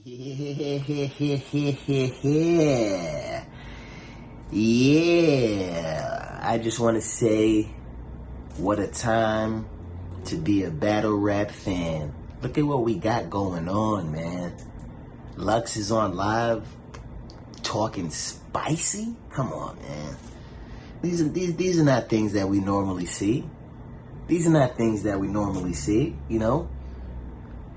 Yeah. Yeah. I just want to say, what a time to be a battle rap fan. Look at what we got going on, man. Lux is on live talking spicy. Come on, man. These are not things that we normally see. These are not things that we normally see, you know.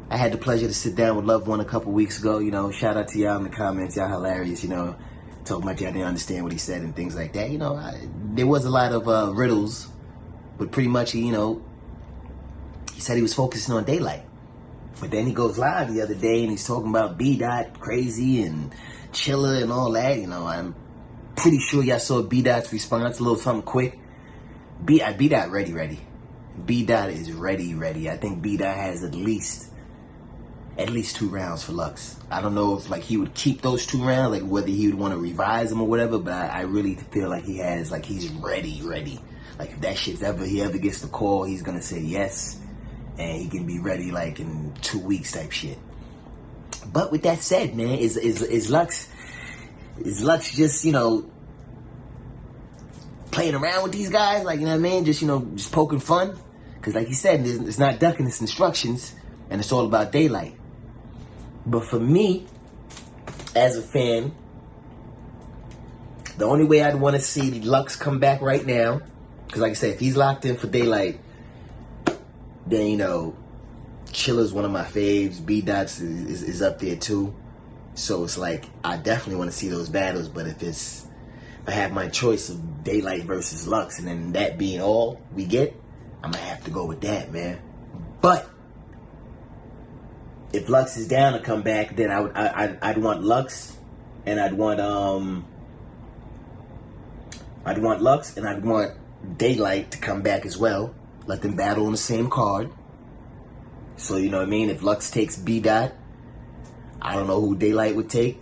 I had the pleasure to sit down with Loved One a couple weeks ago, you know. Shout out to y'all in the comments. Y'all hilarious, you know. Talking about y'all didn't understand what he said and things like that. You know, there was a lot of riddles, but pretty much, he said he was focusing on Daylyt. But then he goes live the other day and he's talking about B Dot crazy and Chilla and all that. You know, I'm pretty sure y'all saw B Dot's response, a little something quick. B Dot ready. B Dot is ready. I think B Dot has at least 2 rounds for Lux. I don't know if he would keep those 2 rounds, whether he would want to revise them or whatever, but I really feel like he has, he's ready. Like if that shit's he ever gets the call, he's gonna say yes, and he can be ready in 2 weeks type shit. But with that said, man, is Lux just, playing around with these guys, you know what I mean? Just poking fun? Because like he said, it's not ducking its instructions, and it's all about Daylyt. But for me, as a fan, the only way I'd want to see Lux come back right now, because like I said, if he's locked in for Daylyt, then, Chilla's one of my faves. B Dot's is up there too. So it's I definitely want to see those battles. But if I have my choice of Daylyt versus Lux, and then that being all we get, I'm going to have to go with that, man. But if Lux is down to come back, then I'd want Lux, and I'd want Lux, and I'd want Daylyt to come back as well. Let them battle on the same card. So you know what I mean. If Lux takes B Dot, I don't know who Daylyt would take.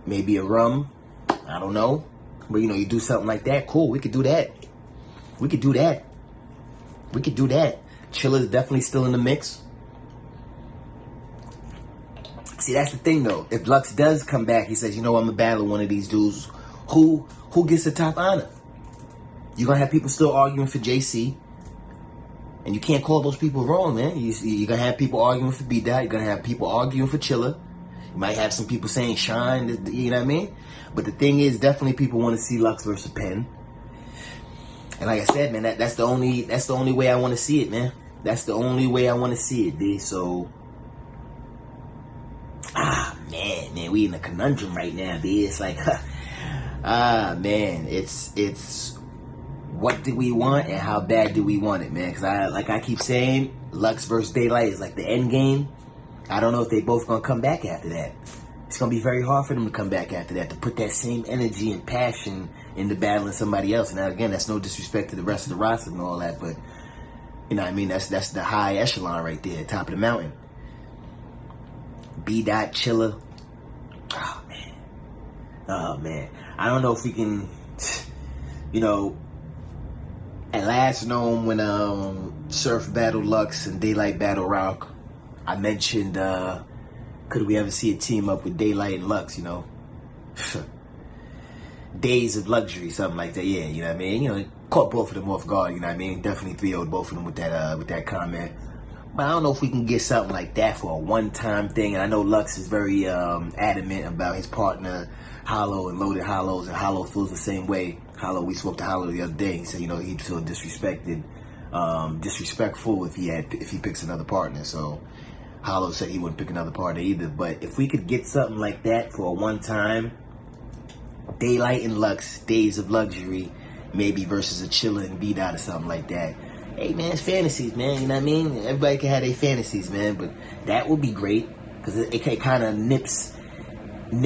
Maybe a Rum. I don't know. But you do something like that. Cool. We could do that. Chilla's definitely still in the mix. See, that's the thing, though. If Lux does come back, he says, I'm going to battle one of these dudes. Who gets the top honor? You're going to have people still arguing for JC. And you can't call those people wrong, man. You're going to have people arguing for B Dot. You're going to have people arguing for Chilla. You might have some people saying Shine, you know what I mean? But the thing is, definitely people want to see Lux versus Penn. And like I said, man, that's the only way I want to see it, man. That's the only way I want to see it, D. So... man, we in a conundrum right now, B. It's man, it's what do we want and how bad do we want it, man? Because I keep saying, Lux versus Daylyt is the end game. I don't know if they both gonna come back after that. It's gonna be very hard for them to come back after that, to put that same energy and passion into battling somebody else. Now again, that's no disrespect to the rest of the roster and all that, but you know what I mean, that's the high echelon right there, top of the mountain. B Dot, Chilla. Oh man. I don't know if we can, at last known when Surf battled Lux and Daylyt battled Rock, I mentioned could we ever see a team up with Daylyt and Lux, Days of Luxury, something like that. Yeah, you know what I mean? Caught both of them off guard, you know what I mean? Definitely 3-0'd both of them with that comment. But I don't know if we can get something like that for a one-time thing. And I know Lux is very adamant about his partner, Hollow, and Loaded Hollows, and Hollow feels the same way. We spoke to Hollow the other day. He said, he'd feel disrespectful if he picks another partner. So Hollow said he wouldn't pick another partner either. But if we could get something like that for a one-time, Daylyt and Lux, Days of Luxury, maybe versus a Chilla and B Dot or something like that. Hey man, it's fantasies, man. You know what I mean? Everybody can have their fantasies, man. But that would be great because it kind of nips 2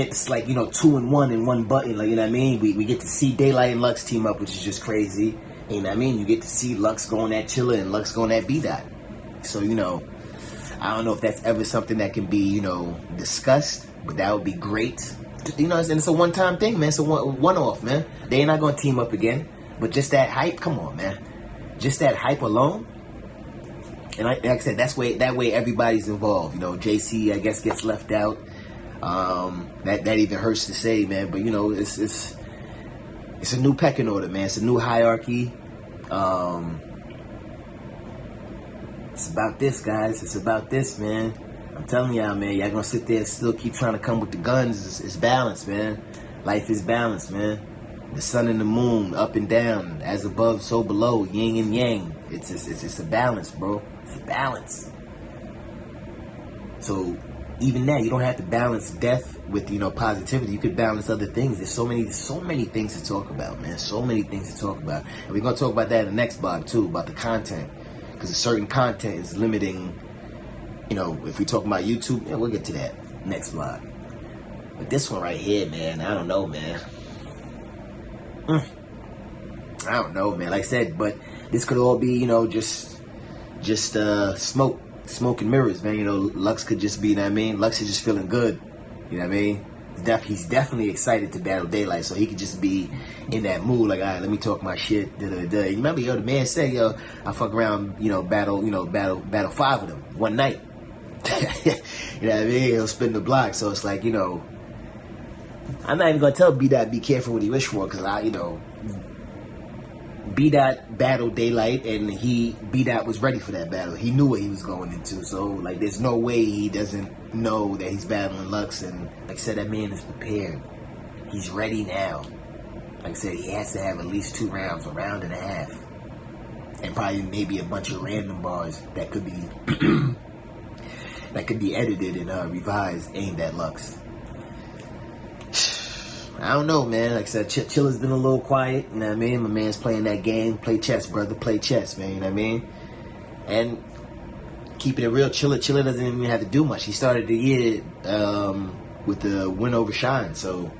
and 1 in one button. You know what I mean? We get to see Daylyt and Lux team up, which is just crazy. You know what I mean? You get to see Lux going at Chilla and Lux going at B Dot. So I don't know if that's ever something that can be discussed, but that would be great. And it's a one-time thing, man. It's a one-off, man. They're not gonna team up again, but just that hype. Come on, man. Just that hype alone. And like I said, that way everybody's involved. JC, I guess, gets left out. That even hurts to say, man. But you know, it's a new pecking order, man. It's a new hierarchy. It's about this, guys. It's about this, man. I'm telling y'all, man. Y'all gonna sit there and still keep trying to come with the guns. It's balance, man. Life is balance, man. The sun and the moon, up and down, as above, so below, yin and yang. It's a balance, bro. It's a balance. So even that, you don't have to balance death with, you know, positivity. You could balance other things. There's so many things to talk about, man. So many things to talk about. And we're gonna talk about that in the next blog too, about the content, because a certain content is limiting. You know, if we talk about YouTube, yeah, we'll get to that next blog. But this one right here, man, I don't know, man. I don't know, man. Like I said, but this could all be, you know, just smoke and mirrors, man. You know, Lux could just be, you know what I mean? Lux is just feeling good, you know what I mean? He's definitely excited to battle Daylyt, so he could just be in that mood, like, all right, let me talk my shit. You remember, yo, the man said, yo, I fuck around, you know, battle 5 of them one night. You know what I mean? He'll spin the block, so it's like, you know, I'm not even gonna tell B Dot be careful what he wish for, because you know, B Dot battled Daylyt, and B Dot was ready for that battle. He knew what he was going into, so like, there's no way he doesn't know that he's battling Lux. And like I said, that man is prepared. He's ready now. Like I said, he has to have at least 2 rounds, a round and a half, and probably maybe a bunch of random bars that could be that could be edited and revised, aimed at Lux. I don't know, man. Like I said, Chilla's been a little quiet, you know what I mean? My man's playing that game. Play chess, brother. Play chess, man, you know what I mean? And keeping it real, Chilla doesn't even have to do much. He started the year with the win over Shine, so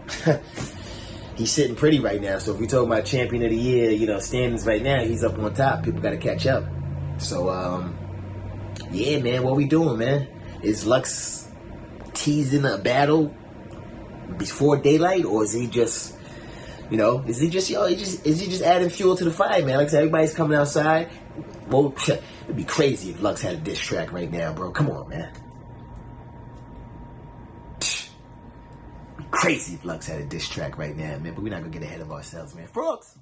he's sitting pretty right now. So if we talk about champion of the year, you know, standings right now, he's up on top. People got to catch up. So, yeah, man, what we doing, man? Is Lux teasing a battle before Daylyt, or is he just, you know, is he just adding fuel to the fire, man? Like I said, everybody's coming outside. Well, it'd be crazy if Lux had a diss track right now, bro. Come on, man. It'd be crazy if Lux had a diss track right now, man. But we're not gonna get ahead of ourselves, man. Frogs.